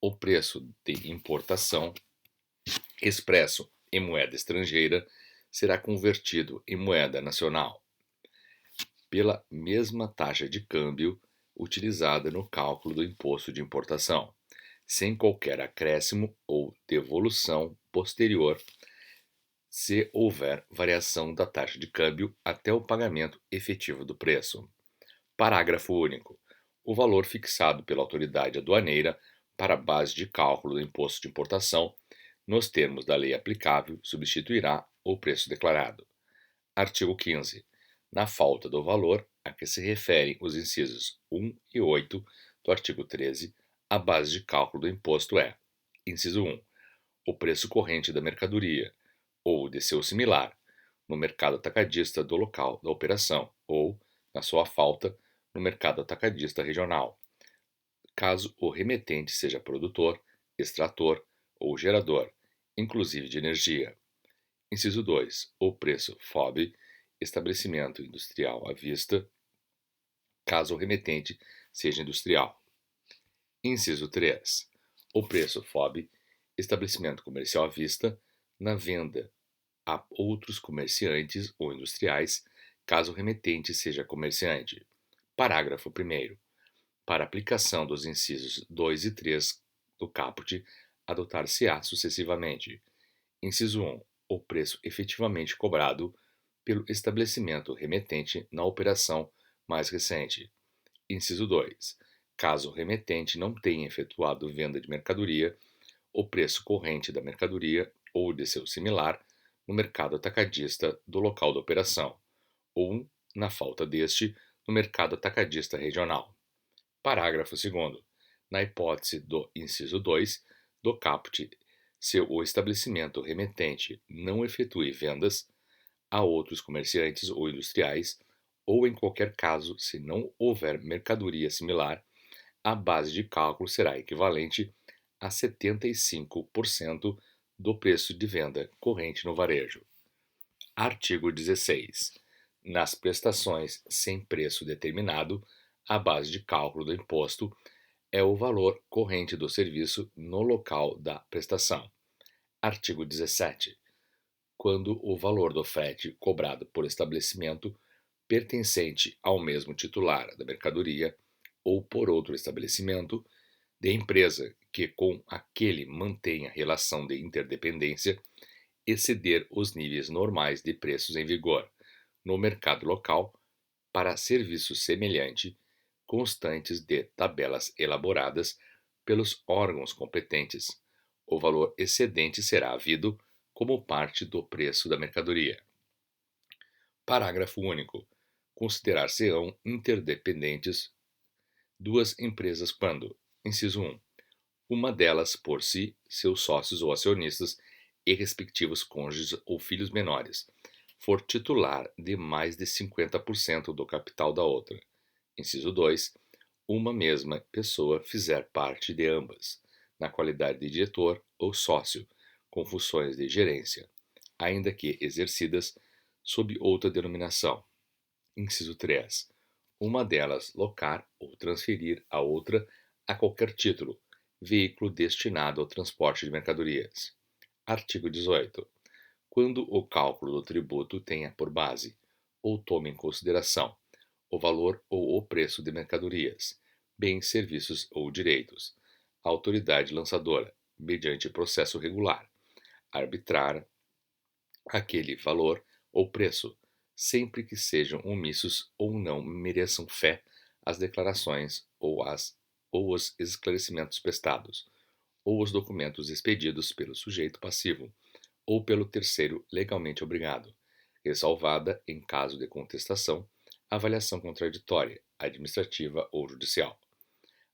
O preço de importação expresso em moeda estrangeira será convertido em moeda nacional pela mesma taxa de câmbio utilizada no cálculo do imposto de importação, sem qualquer acréscimo ou devolução posterior se houver variação da taxa de câmbio até o pagamento efetivo do preço. Parágrafo único. O valor fixado pela autoridade aduaneira para a base de cálculo do imposto de importação, nos termos da lei aplicável, substituirá o preço declarado. Artigo 15. Na falta do valor a que se referem os incisos 1 e 8 do artigo 13, a base de cálculo do imposto é: inciso 1. O preço corrente da mercadoria, ou de seu similar, no mercado atacadista do local da operação, ou, na sua falta, no mercado atacadista regional, caso o remetente seja produtor, extrator ou gerador, inclusive de energia. Inciso 2. O preço FOB, estabelecimento industrial à vista, caso o remetente seja industrial. Inciso 3. O preço FOB, estabelecimento comercial à vista, na venda a outros comerciantes ou industriais, caso o remetente seja comerciante. Parágrafo 1º. Para aplicação dos incisos 2 e 3 do caput, adotar-se-á sucessivamente: inciso 1. O preço efetivamente cobrado pelo estabelecimento remetente na operação mais recente. Inciso 2. Caso o remetente não tenha efetuado venda de mercadoria, o preço corrente da mercadoria ou de seu similar no mercado atacadista do local da operação, ou, na falta deste, no mercado atacadista regional. Parágrafo 2º. Na hipótese do inciso 2 do caput, se o estabelecimento remetente não efetue vendas a outros comerciantes ou industriais, ou em qualquer caso, se não houver mercadoria similar, a base de cálculo será equivalente a 75% do preço de venda corrente no varejo. Artigo 16. Nas prestações sem preço determinado, a base de cálculo do imposto é o valor corrente do serviço no local da prestação. Artigo 17. Quando o valor do frete cobrado por estabelecimento pertencente ao mesmo titular da mercadoria ou por outro estabelecimento de empresa que com aquele mantenha relação de interdependência exceder os níveis normais de preços em vigor no mercado local para serviço semelhante, constantes de tabelas elaboradas pelos órgãos competentes, o valor excedente será havido como parte do preço da mercadoria. Parágrafo único. Considerar-se-ão interdependentes duas empresas quando: inciso 1. Uma delas por si, seus sócios ou acionistas e respectivos cônjuges ou filhos menores, for titular de mais de 50% do capital da outra. Inciso 2. Uma mesma pessoa fizer parte de ambas, na qualidade de diretor ou sócio, com funções de gerência, ainda que exercidas sob outra denominação. Inciso 3. Uma delas locar ou transferir a outra a qualquer título, veículo destinado ao transporte de mercadorias. Artigo 18. Quando o cálculo do tributo tenha por base, ou tome em consideração, o valor ou o preço de mercadorias, bens, serviços ou direitos, a autoridade lançadora, mediante processo regular, arbitrar aquele valor ou preço, sempre que sejam omissos ou não mereçam fé as declarações ou os esclarecimentos prestados, ou os documentos expedidos pelo sujeito passivo, ou pelo terceiro legalmente obrigado, ressalvada, em caso de contestação, avaliação contraditória, administrativa ou judicial.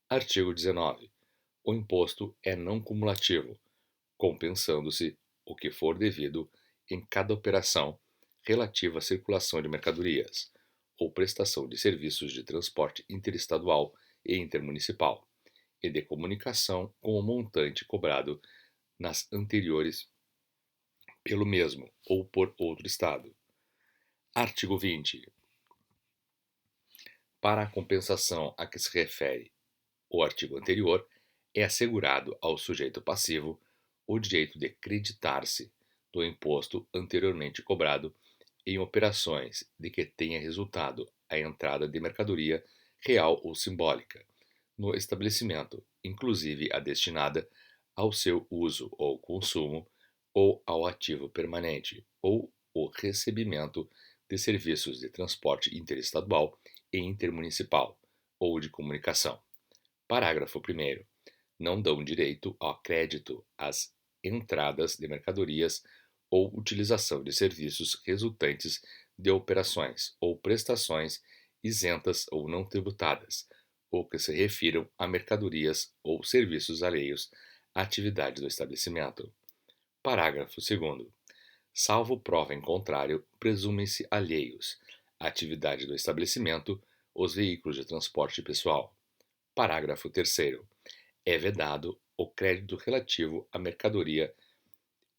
Artigo 19. O imposto é não cumulativo, compensando-se o que for devido em cada operação relativa à circulação de mercadorias ou prestação de serviços de transporte interestadual e intermunicipal, e de comunicação com o montante cobrado nas anteriores pelo mesmo ou por outro Estado. Artigo 20. Para a compensação a que se refere o artigo anterior, é assegurado ao sujeito passivo o direito de creditar-se do imposto anteriormente cobrado em operações de que tenha resultado a entrada de mercadoria real ou simbólica no estabelecimento, inclusive a destinada ao seu uso ou consumo, ou ao ativo permanente, ou o recebimento de serviços de transporte interestadual e intermunicipal, ou de comunicação. Parágrafo 1º. Não dão direito ao crédito às entradas de mercadorias ou utilização de serviços resultantes de operações ou prestações isentas ou não tributadas, ou que se refiram a mercadorias ou serviços alheios à atividade do estabelecimento. Parágrafo 2º. Salvo prova em contrário, presumem-se alheios à atividade do estabelecimento os veículos de transporte pessoal. Parágrafo 3º. É vedado o crédito relativo à mercadoria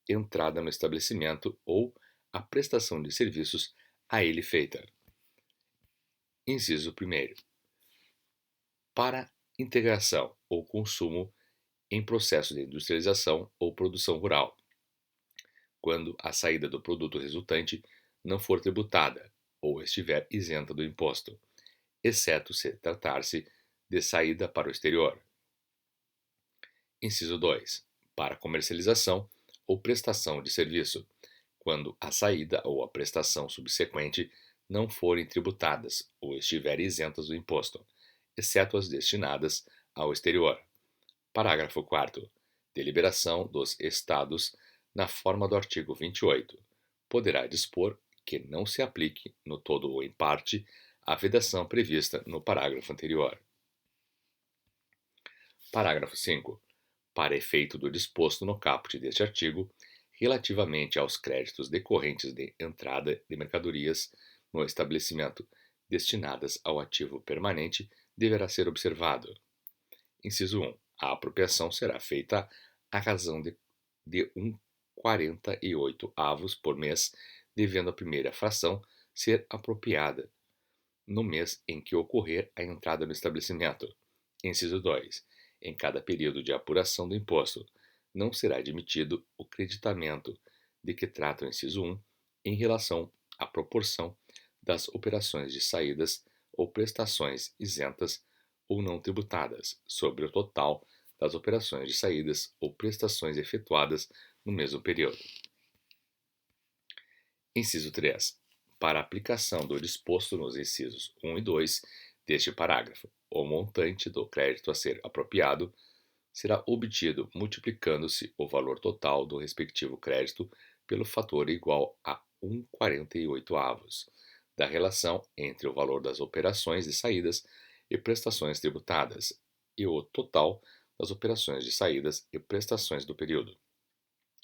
entrada no estabelecimento ou à prestação de serviços a ele feita. Inciso 1º. Para integração ou consumo em processo de industrialização ou produção rural, quando a saída do produto resultante não for tributada ou estiver isenta do imposto, exceto se tratar-se de saída para o exterior. Inciso 2. Para comercialização ou prestação de serviço, quando a saída ou a prestação subsequente não forem tributadas ou estiverem isentas do imposto, exceto as destinadas ao exterior. Parágrafo 4º. Deliberação dos Estados, na forma do artigo 28, poderá dispor que não se aplique, no todo ou em parte, a vedação prevista no parágrafo anterior. Parágrafo 5º. Para efeito do disposto no caput deste artigo, relativamente aos créditos decorrentes de entrada de mercadorias no estabelecimento destinadas ao ativo permanente, deverá ser observado. Inciso 1. A apropriação será feita à razão de 1,48 avos por mês, devendo a primeira fração ser apropriada no mês em que ocorrer a entrada no estabelecimento. Inciso 2. Em cada período de apuração do imposto, não será admitido o creditamento de que trata o inciso 1 em relação à proporção das operações de saídas ou prestações isentas ou não tributadas sobre o total das operações de saídas ou prestações efetuadas no mesmo período. Inciso 3. Para a aplicação do disposto nos incisos 1 e 2 deste parágrafo, o montante do crédito a ser apropriado será obtido multiplicando-se o valor total do respectivo crédito pelo fator igual a 1,48 avos da relação entre o valor das operações de saídas e prestações tributadas e o total das operações de saídas e prestações do período,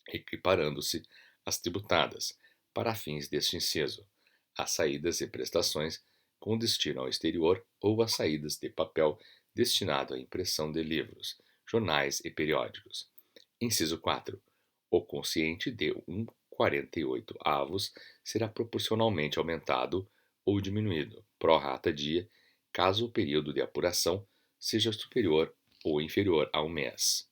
equiparando-se as tributadas, para fins deste inciso, as saídas e prestações com destino ao exterior ou as saídas de papel destinado à impressão de livros, jornais e periódicos. Inciso 4. O quociente de 1,48 avos será proporcionalmente aumentado ou diminuído, pró rata dia, caso o período de apuração seja superior ou inferior a um mês.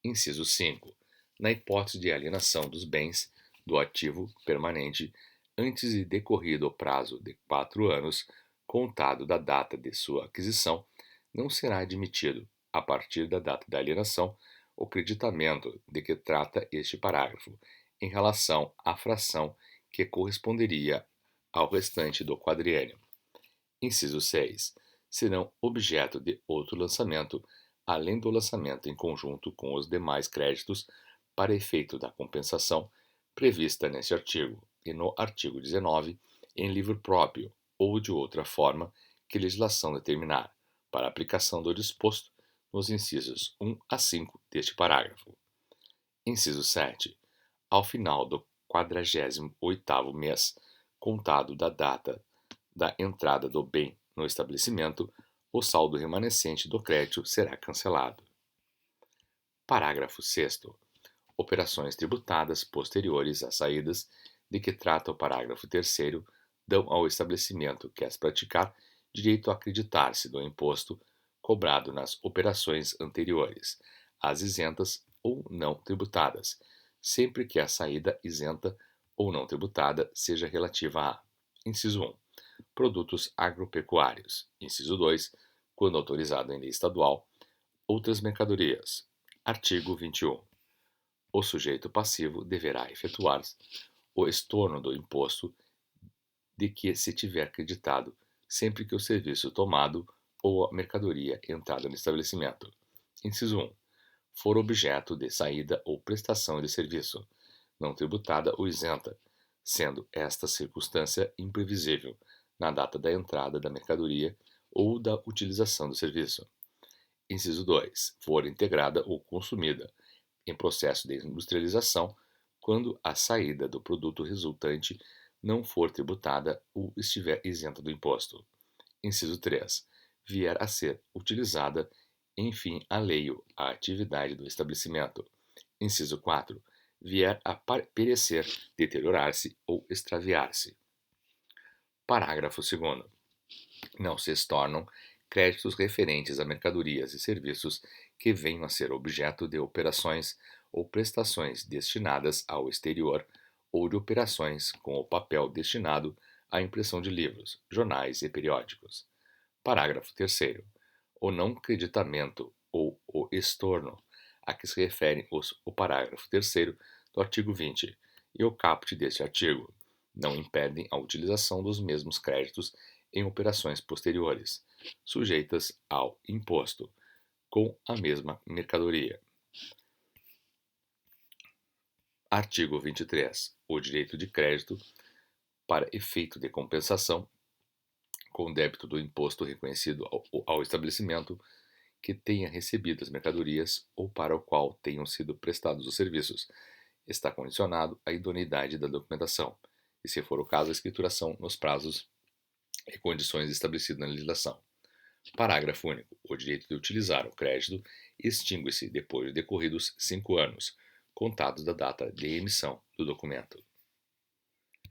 Inciso 5. Na hipótese de alienação dos bens do ativo permanente antes de decorrido o prazo de 4 anos, contado da data de sua aquisição, não será admitido, a partir da data da alienação, o creditamento de que trata este parágrafo, em relação à fração que corresponderia ao restante do quadriênio. Inciso 6. Serão objeto de outro lançamento, além do lançamento em conjunto com os demais créditos, para efeito da compensação prevista neste artigo e no artigo 19, em livro próprio ou de outra forma que legislação determinar, para aplicação do disposto nos incisos 1 a 5 deste parágrafo. Inciso 7. Ao final do 48º mês, contado da data da entrada do bem no estabelecimento, o saldo remanescente do crédito será cancelado. Parágrafo 6º. Operações tributadas posteriores às saídas de que trata o parágrafo 3º dão ao estabelecimento que as praticar direito a acreditar-se do imposto cobrado nas operações anteriores, as isentas ou não tributadas, sempre que a saída isenta ou não tributada seja relativa a: inciso 1, produtos agropecuários; inciso 2, quando autorizado em lei estadual, outras mercadorias. Artigo 21. O sujeito passivo deverá efetuar o estorno do imposto de que se tiver acreditado, sempre que o serviço tomado ou a mercadoria entrada no estabelecimento. Inciso 1. For objeto de saída ou prestação de serviço, não tributada ou isenta, sendo esta circunstância imprevisível na data da entrada da mercadoria ou da utilização do serviço. Inciso 2. For integrada ou consumida em processo de industrialização, quando a saída do produto resultante não for tributada ou estiver isenta do imposto. Inciso 3. Vier a ser utilizada em fim alheio à atividade do estabelecimento. Inciso 4. Vier a perecer, deteriorar-se ou extraviar-se. Parágrafo 2º. Não se estornam créditos referentes a mercadorias e serviços que venham a ser objeto de operações ou prestações destinadas ao exterior ou de operações com o papel destinado à impressão de livros, jornais e periódicos. Parágrafo 3º. O não creditamento ou o estorno a que se referem o parágrafo 3º do artigo 20 e o caput deste artigo não impedem a utilização dos mesmos créditos em operações posteriores, sujeitas ao imposto, com a mesma mercadoria. Artigo 23. O direito de crédito, para efeito de compensação, com débito do imposto reconhecido ao estabelecimento que tenha recebido as mercadorias ou para o qual tenham sido prestados os serviços, está condicionado à idoneidade da documentação, e, se for o caso, a escrituração nos prazos e condições estabelecidos na legislação. Parágrafo único. O direito de utilizar o crédito extingue-se depois de decorridos 5 anos, contados da data de emissão do documento.